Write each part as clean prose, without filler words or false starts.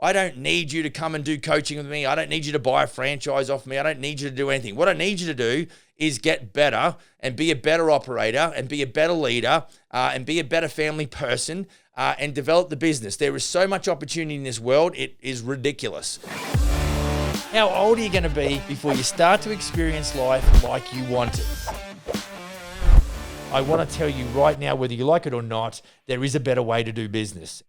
I don't need you to come and do coaching with me. I don't need you to buy a franchise off me. I don't need you to do anything. What I need you to do is get better and be a better operator and be a better leader and be a better family person and develop the business. There is so much opportunity in this world. It is ridiculous. How old are you going to be before you start to experience life like you want it? I want to tell you right now, whether you like it or not, there is a better way to do business.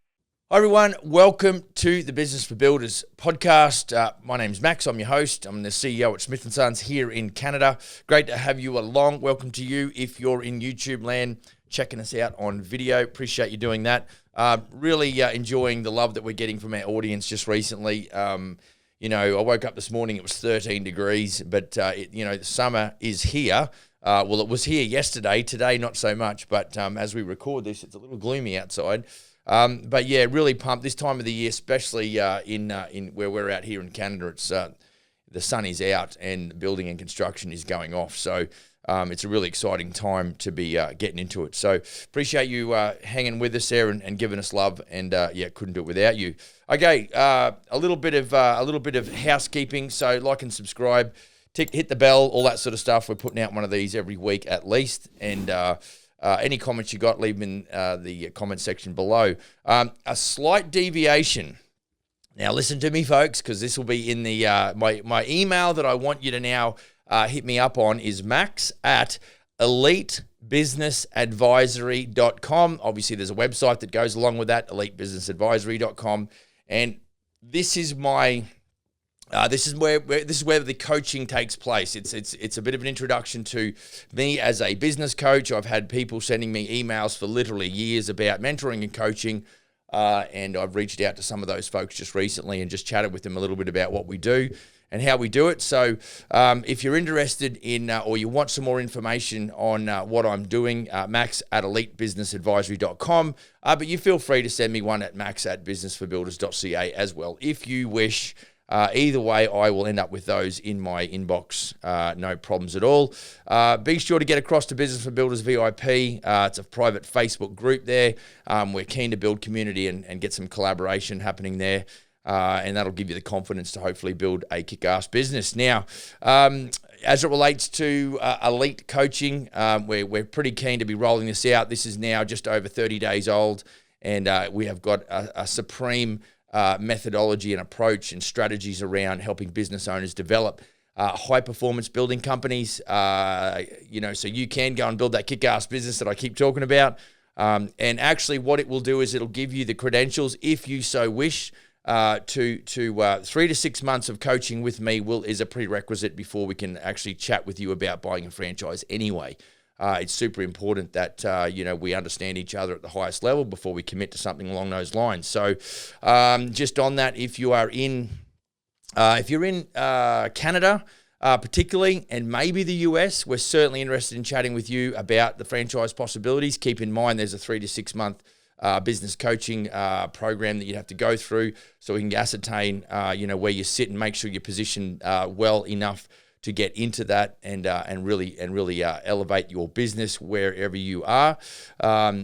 Hi everyone, welcome to the Business for Builders podcast. My name's Max, I'm your host. I'm the CEO at Smith & Sons here in Canada. Great to have you along. Welcome to you if you're in YouTube land, checking us out on video. Appreciate you doing that. Really enjoying the love that we're getting from our audience just recently. I woke up this morning, it was 13 degrees, but the summer is here. Well, it was here yesterday, today not so much, but as we record this, it's a little gloomy outside. But yeah, really pumped this time of the year, especially in where we're out here in Canada. It's the sun is out and building and construction is going off. So it's a really exciting time to be getting into it. So appreciate you hanging with us there and giving us love. And couldn't do it without you. Okay, a little bit of housekeeping. So like and subscribe, hit the bell, all that sort of stuff. We're putting out one of these every week at least. And any comments you got, leave them in the comment section below. A slight deviation. Now listen to me, folks, because this will be in the my email that I want you to now hit me up on is max@elitebusinessadvisory.com. Obviously, there's a website that goes along with that, elitebusinessadvisory.com. And this is my this is where the coaching takes place. It's a bit of an introduction to me as a business coach. I've had people sending me emails for literally years about mentoring and coaching, and I've reached out to some of those folks just recently and just chatted with them a little bit about what we do and how we do it. So if you're interested in or you want some more information on what I'm doing, max@elitebusinessadvisory.com. But you feel free to send me one at max@businessforbuilders.ca as well if you wish. Either way, I will end up with those in my inbox. No problems at all. Be sure to get across to Business for Builders VIP. It's a private Facebook group there. We're keen to build community and get some collaboration happening there. And that'll give you the confidence to hopefully build a kick-ass business. Now, as it relates to elite coaching, we're pretty keen to be rolling this out. This is now just over 30 days old, and we have got a supreme methodology and approach and strategies around helping business owners develop high-performance building companies, so you can go and build that kick-ass business that I keep talking about. And actually what it will do is it'll give you the credentials, if you so wish, to 3 to 6 months of coaching with me is a prerequisite before we can actually chat with you about buying a franchise anyway. It's super important that we understand each other at the highest level before we commit to something along those lines. So just on that, if you're in Canada particularly, and maybe the US, we're certainly interested in chatting with you about the franchise possibilities. Keep in mind there's a 3 to 6 month business coaching program that you'd have to go through so we can ascertain where you sit and make sure you're positioned well enough to get into that and really elevate your business wherever you are.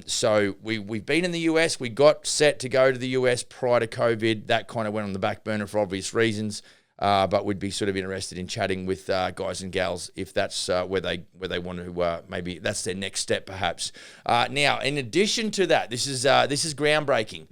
So we've been in the US. We got set to go to the US prior to COVID. That kind of went on the back burner for obvious reasons. But we'd be sort of interested in chatting with guys and gals if that's where they want to maybe that's their next step perhaps. Now, in addition to that, this is groundbreaking.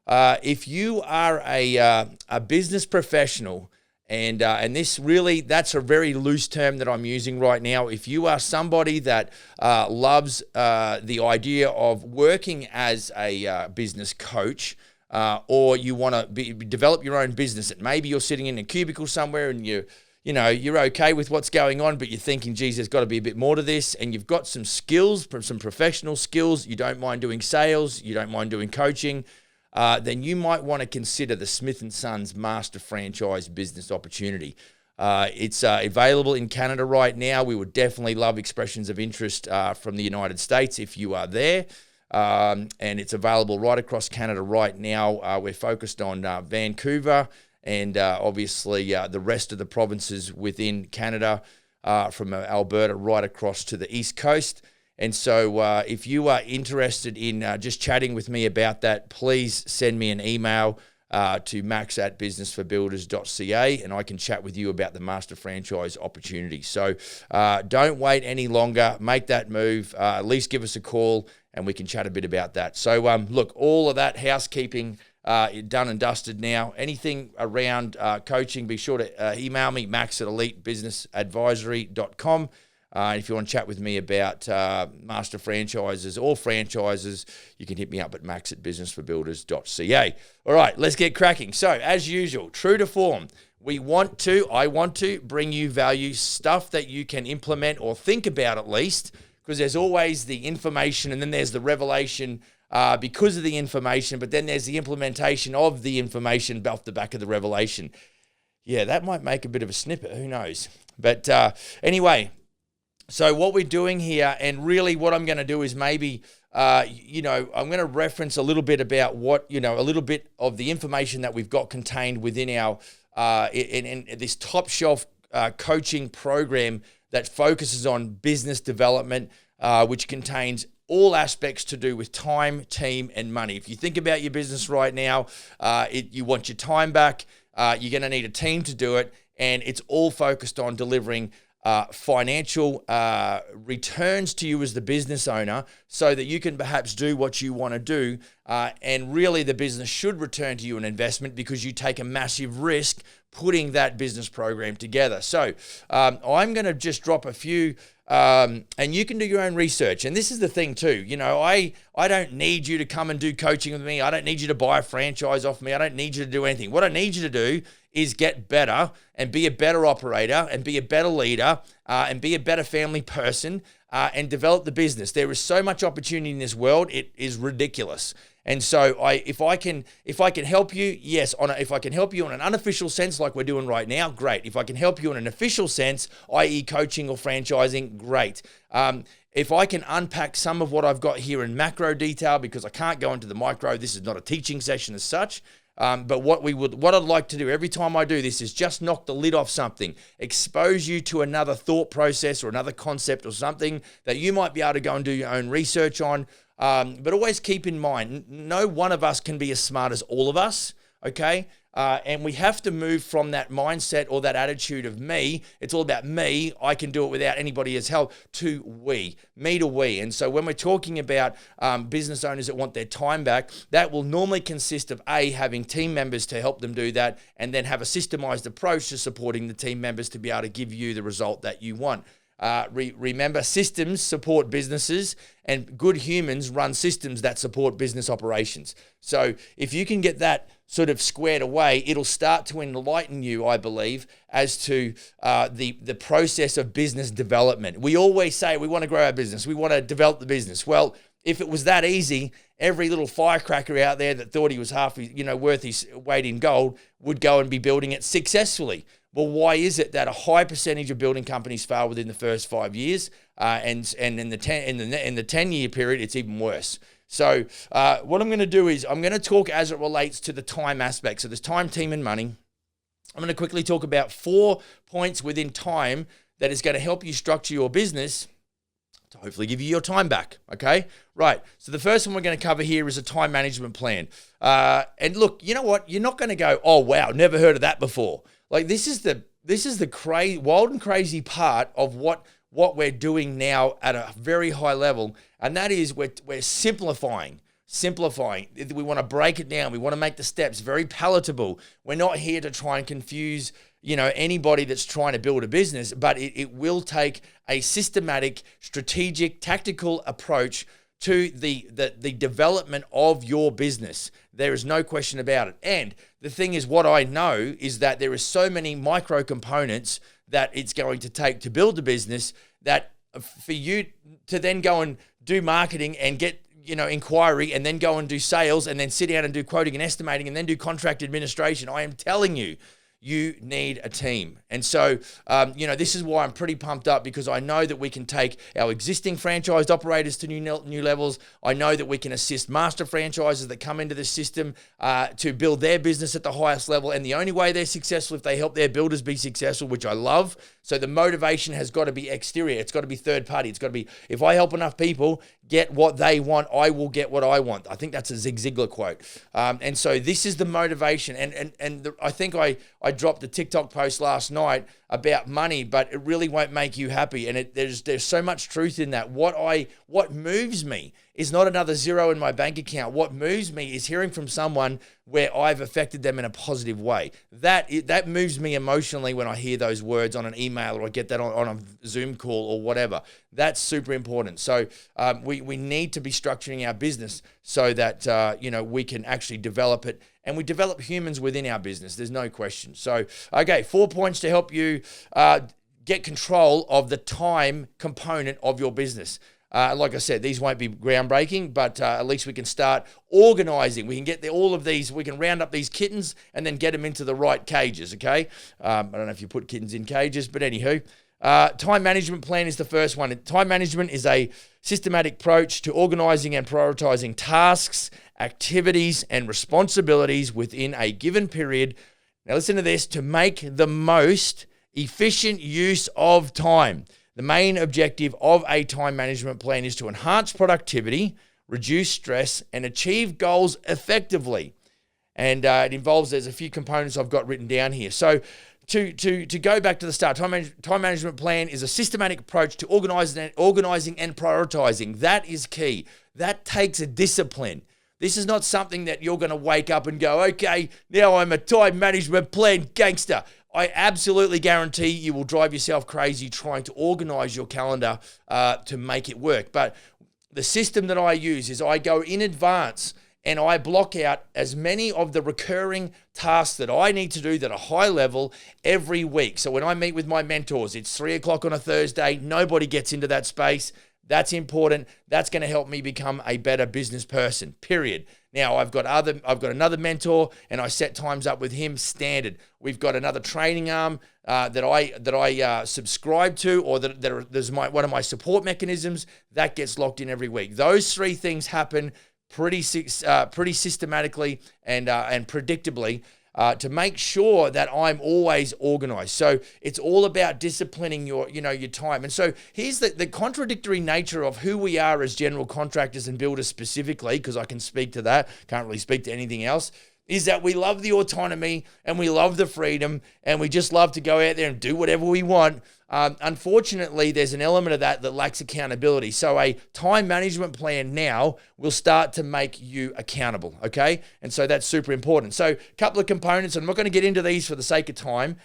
If you are a business professional. And this really, that's a very loose term that I'm using right now. If you are somebody that loves the idea of working as a business coach, or you want to develop your own business, and maybe you're sitting in a cubicle somewhere and you're okay with what's going on, but you're thinking, geez, there's got to be a bit more to this, and you've got some skills, some professional skills, you don't mind doing sales, you don't mind doing coaching, then you might want to consider the Smith & Sons Master Franchise Business Opportunity. It's available in Canada right now. We would definitely love expressions of interest from the United States if you are there. And it's available right across Canada right now. We're focused on Vancouver and obviously the rest of the provinces within Canada, from Alberta right across to the East Coast. And so if you are interested in just chatting with me about that, please send me an email to max@businessforbuilders.ca, and I can chat with you about the master franchise opportunity. So don't wait any longer. Make that move. At least give us a call, and we can chat a bit about that. So look, all of that housekeeping done and dusted now. Anything around coaching, be sure to email me, max@elitebusinessadvisory.com. If you want to chat with me about master franchises or franchises, you can hit me up at max@businessforbuilders.ca. All right, let's get cracking. So, as usual, true to form, I want to bring you value, stuff that you can implement or think about at least, because there's always the information and then there's the revelation because of the information, but then there's the implementation of the information off the back of the revelation. Yeah, that might make a bit of a snippet, who knows? But anyway, so what we're doing here, and really what I'm going to do is maybe, I'm going to reference a little bit about a little bit of the information that we've got contained within our, in this top shelf coaching program that focuses on business development, which contains all aspects to do with time, team, and money. If you think about your business right now, you want your time back, you're going to need a team to do it, and it's all focused on delivering financial returns to you as the business owner so that you can perhaps do what you want to do. And really the business should return to you an investment because you take a massive risk putting that business program together. So I'm going to just drop a few, and you can do your own research. And this is the thing too, I don't need you to come and do coaching with me. I don't need you to buy a franchise off me. I don't need you to do anything. What I need you to do is get better and be a better operator and be a better leader and be a better family person and develop the business. There is so much opportunity in this world. It is ridiculous. And so if I can help you, yes, if I can help you in an unofficial sense like we're doing right now, great. If I can help you in an official sense, i.e. coaching or franchising, great. If I can unpack some of what I've got here in macro detail, because I can't go into the micro, this is not a teaching session as such. But what I'd like to do every time I do this is just knock the lid off something, expose you to another thought process or another concept or something that you might be able to go and do your own research on. But always keep in mind, no one of us can be as smart as all of us, okay? And we have to move from that mindset or that attitude of me, it's all about me, I can do it without anybody else's help, to we, me to we. And so when we're talking about business owners that want their time back, that will normally consist of having team members to help them do that, and then have a systemized approach to supporting the team members to be able to give you the result that you want. Remember, systems support businesses, and good humans run systems that support business operations. So if you can get that sort of squared away, it'll start to enlighten you, I believe, as to the process of business development. We always say we want to grow our business, we want to develop the business. Well, if it was that easy, every little firecracker out there that thought he was worth his weight in gold would go and be building it successfully. Well, why is it that a high percentage of building companies fail within the first 5 years, and in the 10-year period, it's even worse? So what I'm going to do is I'm going to talk as it relates to the time aspect. So there's time, team, and money. I'm going to quickly talk about 4 points within time that is going to help you structure your business to hopefully give you your time back, okay? Right, so the first one we're going to cover here is a time management plan. And look, you know what? You're not going to go, oh, wow, never heard of that before. Like this is the wild and crazy part of what we're doing now at a very high level, and that is we're simplifying. We want to break it down. We want to make the steps very palatable. We're not here to try and confuse anybody that's trying to build a business, but it will take a systematic, strategic, tactical approach to the development of your business. There is no question about it. And the thing is, what I know is that there is so many micro components that it's going to take to build the business that for you to then go and do marketing and get inquiry and then go and do sales and then sit down and do quoting and estimating and then do contract administration, I am telling you, you need a team. And so, this is why I'm pretty pumped up, because I know that we can take our existing franchised operators to new levels. I know that we can assist master franchises that come into the system to build their business at the highest level. And the only way they're successful if they help their builders be successful, which I love. So the motivation has got to be exterior. It's got to be third party. It's got to be, if I help enough people get what they want, I will get what I want. I think that's a Zig Ziglar quote. And so this is the motivation. I think I dropped a TikTok post last night about money, but it really won't make you happy. And there's so much truth in that. What moves me is not another zero in my bank account. What moves me is hearing from someone where I've affected them in a positive way. That moves me emotionally when I hear those words on an email, or I get that on a Zoom call or whatever. That's super important. So we need to be structuring our business so that we can actually develop it, and we develop humans within our business. There's no question. So, okay, 4 points to help you get control of the time component of your business. Like I said, these won't be groundbreaking, but at least we can start organizing. We can get we can round up these kittens and then get them into the right cages, okay? I don't know if you put kittens in cages, but anywho. Time management plan is the first one. Time management is a systematic approach to organizing and prioritizing tasks, activities, and responsibilities within a given period. Now listen to this, to make the most efficient use of time. The main objective of a time management plan is to enhance productivity, reduce stress, and achieve goals effectively. And it involves, there's a few components I've got written down here. So to go back to the start, time management plan is a systematic approach to organizing and prioritizing. That is key. That takes a discipline. This is not something that you're going to wake up and go, okay, now I'm a time management plan gangster. I absolutely guarantee you will drive yourself crazy trying to organize your calendar to make it work. But the system that I use is I go in advance and I block out as many of the recurring tasks that I need to do that are high level every week. So when I meet with my mentors, it's 3:00 on a Thursday. Nobody gets into that space. That's important. That's going to help me become a better business person, period. Now, I've got another mentor, and I set times up with him standard. We've got another training arm that I subscribe to, or there's one of my support mechanisms that gets locked in every week. Those three things happen pretty systematically and predictably to make sure that I'm always organized. So it's all about disciplining your time. And so here's the contradictory nature of who we are as general contractors and builders specifically, because I can speak to that, can't really speak to anything else, is that we love the autonomy and we love the freedom and we just love to go out there and do whatever we want. Unfortunately, there's an element of that lacks accountability. So a time management plan now will start to make you accountable, okay? And so that's super important. So a couple of components, and I'm not going to get into these for the sake of time,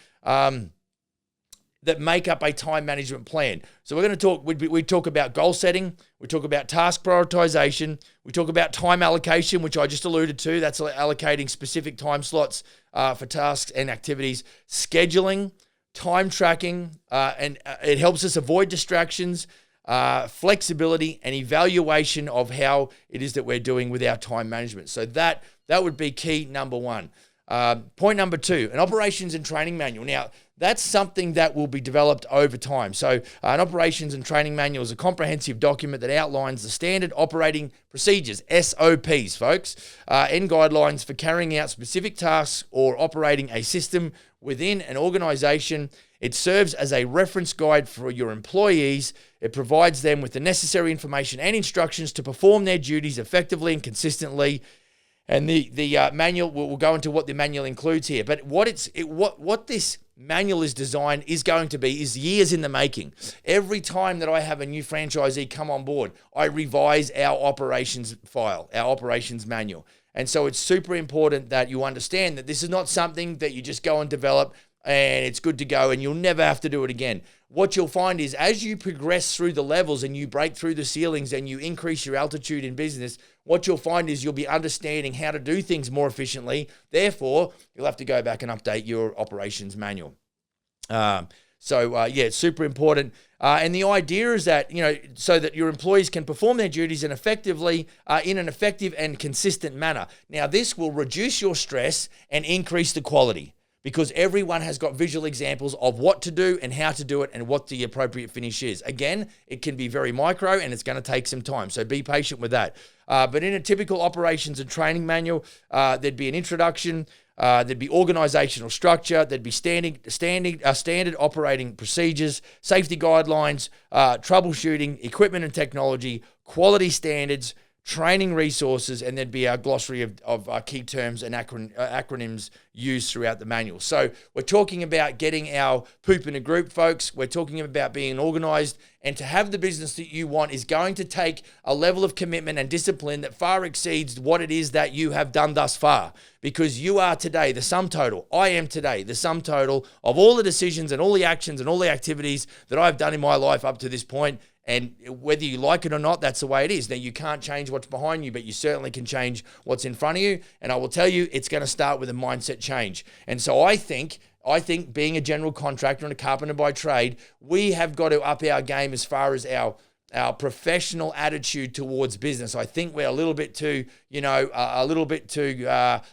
that make up a time management plan. So we're going to we talk about goal setting, we talk about task prioritization, we talk about time allocation, which I just alluded to. That's allocating specific time slots for tasks and activities, scheduling, time tracking, and it helps us avoid distractions, flexibility, and evaluation of how it is that we're doing with our time management. So that would be key number one. Point number two, an operations and training manual. Now, that's something that will be developed over time. So an operations and training manual is a comprehensive document that outlines the standard operating procedures, SOPs, folks, and guidelines for carrying out specific tasks or operating a system within an organization. It serves as a reference guide for your employees. It provides them with the necessary information and instructions to perform their duties effectively and consistently. And the manual, we'll go into what the manual includes here. But what this manual is designed is going to be is years in the making. Every time that I have a new franchisee come on board, I revise our operations file, our operations manual. And so it's super important that you understand that this is not something that you just go and develop and it's good to go and you'll never have to do it again. What you'll find is as you progress through the levels and you break through the ceilings and you increase your altitude in business, what you'll find is you'll be understanding how to do things more efficiently. Therefore, you'll have to go back and update your operations manual. It's super important. And the idea is that, so that your employees can perform their duties in an effective and consistent manner. Now, this will reduce your stress and increase the quality. because everyone has got visual examples of what to do and how to do it and what the appropriate finish is. Again, it can be very micro and it's going to take some time, so be patient with that. But in a typical operations and training manual, there'd be an introduction, there'd be organizational structure, there'd be standard operating procedures, safety guidelines, troubleshooting, equipment and technology, quality standards, training resources, and there'd be our glossary of key terms and acronyms used throughout the manual. So we're talking about getting our poop in a group, folks. We're talking about being organized, and to have the business that you want is going to take a level of commitment and discipline that far exceeds what it is that you have done thus far, because you are today the sum total. I am today the sum total of all the decisions and all the actions and all the activities that I've done in my life up to this point. And whether you like it or not, that's the way it is. Now, you can't change what's behind you, but you certainly can change what's in front of you. And I will tell you, it's going to start with a mindset change. And so I think being a general contractor and a carpenter by trade, we have got to up our game as far as our professional attitude towards business. I think we're a little bit too,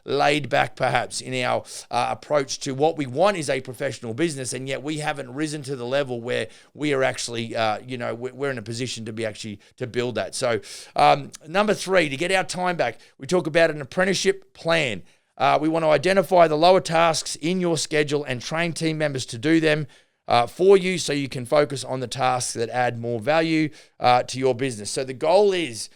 laid back perhaps in our approach to what we want is a professional business, and yet we haven't risen to the level where we are actually, we're in a position to be actually to build that. So number 3, to get our time back, we talk about an apprenticeship plan. We want to identify the lower tasks in your schedule and train team members to do them for you, so you can focus on the tasks that add more value to your business. So the goal is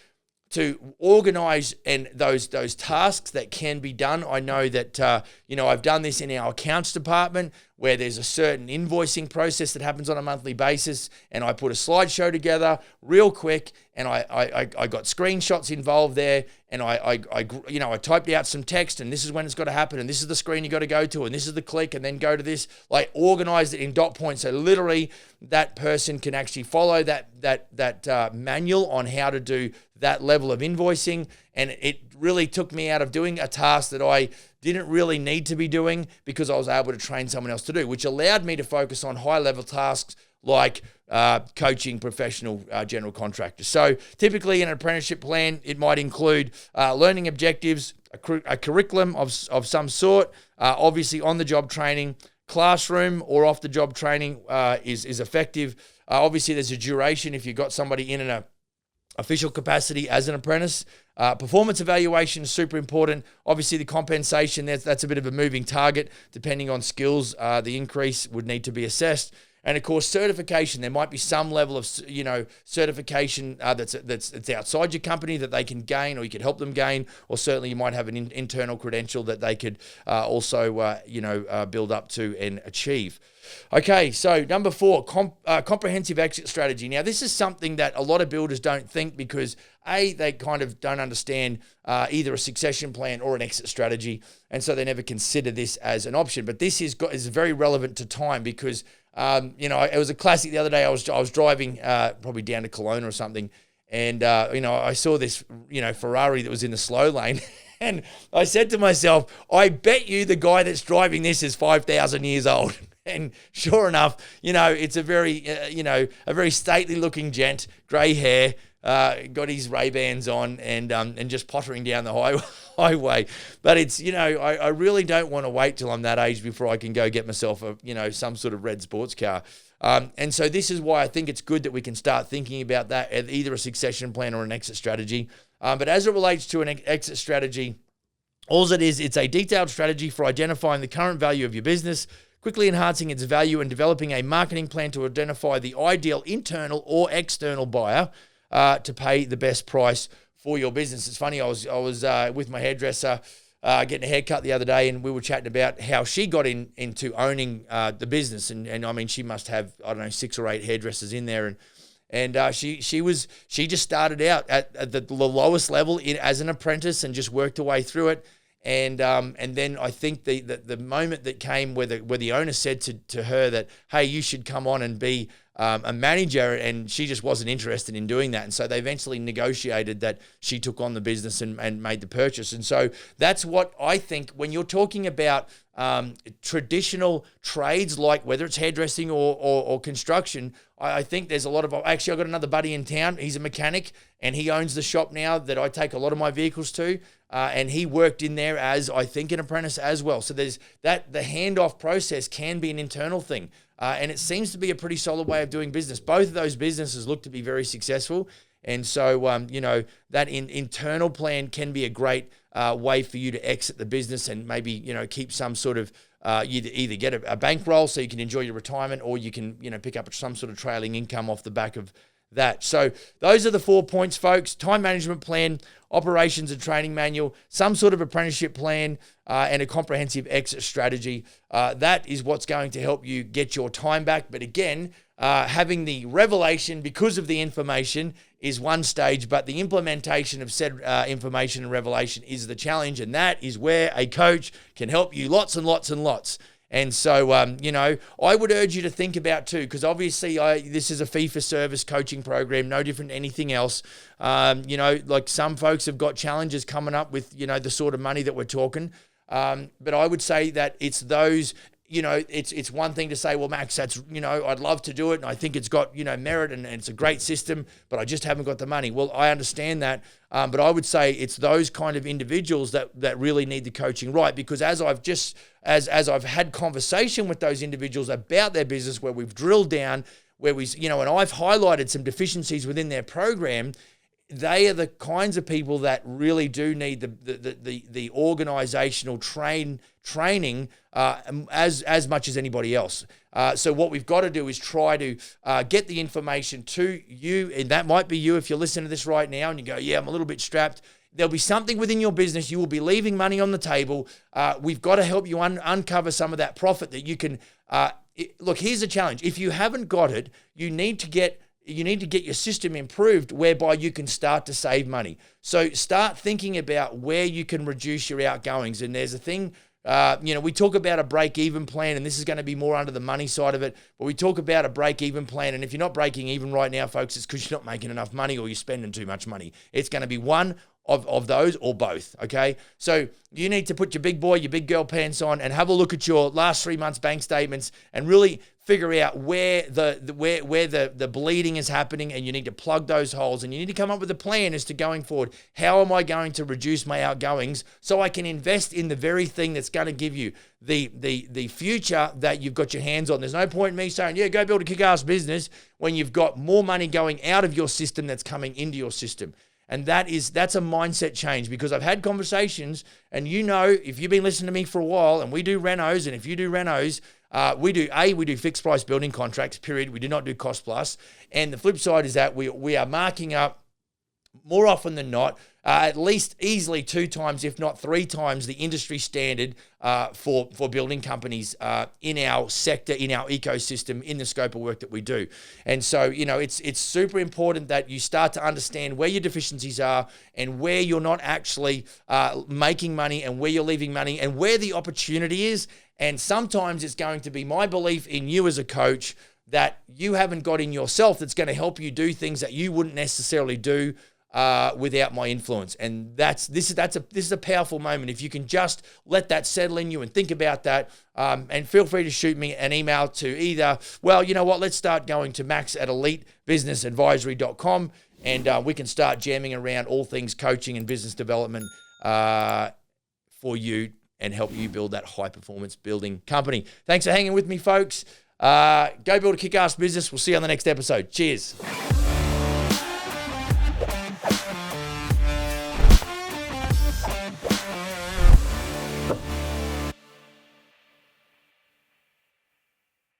to organize and those tasks that can be done. I know that I've done this in our accounts department, where there's a certain invoicing process that happens on a monthly basis, and I put a slideshow together real quick, and I got screenshots involved there, and I typed out some text, and this is when it's got to happen, and this is the screen you got to go to, and this is the click, and then go to this. Like, organized it in dot points, so literally that person can actually follow that manual on how to do that level of invoicing. And it really took me out of doing a task that I didn't really need to be doing, because I was able to train someone else to do, which allowed me to focus on high-level tasks like coaching professional general contractors. So typically in an apprenticeship plan, it might include learning objectives, a curriculum of some sort, obviously on-the-job training, classroom or off-the-job training is effective. Obviously, there's a duration if you've got somebody in an official capacity as an apprentice. Performance evaluation is super important. Obviously, the compensation, that's a bit of a moving target. Depending on skills, the increase would need to be assessed. And of course, certification. There might be some level of, certification that's outside your company that they can gain, or you could help them gain, or certainly you might have an internal credential that they could also build up to and achieve. Okay, so number 4, comprehensive exit strategy. Now, this is something that a lot of builders don't think, because they kind of don't understand either a succession plan or an exit strategy, and so they never consider this as an option. But this is very relevant to time, because it was a classic the other day. I was driving probably down to Kelowna or something, and I saw this Ferrari that was in the slow lane. And I said to myself, I bet you the guy that's driving this is 5,000 years old. And sure enough, it's a very stately looking gent, grey hair, got his Ray-Bans on, and just pottering down the highway. But it's, I really don't want to wait till I'm that age before I can go get myself some sort of red sports car. And so this is why I think it's good that we can start thinking about that as either a succession plan or an exit strategy. But as it relates to an exit strategy, all it is, it's a detailed strategy for identifying the current value of your business, quickly enhancing its value, and developing a marketing plan to identify the ideal internal or external buyer to pay the best price for your business. It's funny, I was with my hairdresser getting a haircut the other day, and we were chatting about how she got into owning the business. And I mean, she must have, 6 or 8 hairdressers in there, and she just started out at the lowest level as an apprentice and just worked her way through it. And then I think the moment that came where the owner said to her that, hey, you should come on and be a manager, and she just wasn't interested in doing that. And so they eventually negotiated that she took on the business and made the purchase. And so that's what I think when you're talking about traditional trades, like whether it's hairdressing or construction, I think there's a lot of, actually I've got another buddy in town, he's a mechanic, and he owns the shop now that I take a lot of my vehicles to. and he worked in there as, I think, an apprentice as well. So there's that. The handoff process can be an internal thing, and it seems to be a pretty solid way of doing business. Both of those businesses look to be very successful, and so that internal plan can be a great way for you to exit the business and maybe keep some sort of you either get a bankroll so you can enjoy your retirement, or you can pick up some sort of trailing income off the back of that. So those are the 4 points, folks: time management plan, operations and training manual, some sort of apprenticeship plan, and a comprehensive exit strategy. That is what's going to help you get your time back. But again, having the revelation because of the information is one stage, but the implementation of said information and revelation is the challenge, and that is where a coach can help you lots and lots and lots. And so, I would urge you to think about too, because obviously this is a fee-for-service coaching program, no different than anything else. Like some folks have got challenges coming up with, the sort of money that we're talking. But I would say that it's those, it's one thing to say, well, Max, that's, I'd love to do it, and I think it's got, merit, and it's a great system, but I just haven't got the money. Well, I understand that. But I would say it's those kind of individuals that really need the coaching right, because as I've had conversation with those individuals about their business, where we've drilled down, where and I've highlighted some deficiencies within their program, they are the kinds of people that really do need the organizational training as much as anybody else. So what we've got to do is try to get the information to you, and that might be you if you're listening to this right now and you go, yeah, I'm a little bit strapped. There'll be something within your business. You will be leaving money on the table. We've got to help you uncover some of that profit that you can. Look, here's a challenge. If you haven't got it, you need to get your system improved whereby you can start to save money. So start thinking about where you can reduce your outgoings. And there's a thing, we talk about a break-even plan, and this is going to be more under the money side of it, but we talk about a break-even plan. And if you're not breaking even right now, folks, it's because you're not making enough money or you're spending too much money. It's going to be one of those or both, okay? So you need to put your big boy, your big girl pants on and have a look at your last 3 months bank statements and really figure out where the bleeding is happening, and you need to plug those holes, and you need to come up with a plan as to going forward. How am I going to reduce my outgoings so I can invest in the very thing that's going to give you the future that you've got your hands on? There's no point in me saying, yeah, go build a kick-ass business when you've got more money going out of your system that's coming into your system. And that's a mindset change, because I've had conversations, and if you've been listening to me for a while, and we do renos, and if you do renos, we do fixed price building contracts, period. We do not do cost plus. And the flip side is that we are marking up more often than not, at least easily 2 times, if not 3 times, the industry standard for building companies in our sector, in our ecosystem, in the scope of work that we do. And so, it's super important that you start to understand where your deficiencies are and where you're not actually making money, and where you're leaving money, and where the opportunity is. And sometimes it's going to be my belief in you as a coach that you haven't got in yourself that's going to help you do things that you wouldn't necessarily do without my influence. And this is a powerful moment. If you can just let that settle in you and think about that, and feel free to shoot me an email to either, let's start going to max@elitebusinessadvisory.com, and we can start jamming around all things coaching and business development for you, and help you build that high-performance building company. Thanks for hanging with me, folks. Go build a kick-ass business. We'll see you on the next episode. Cheers.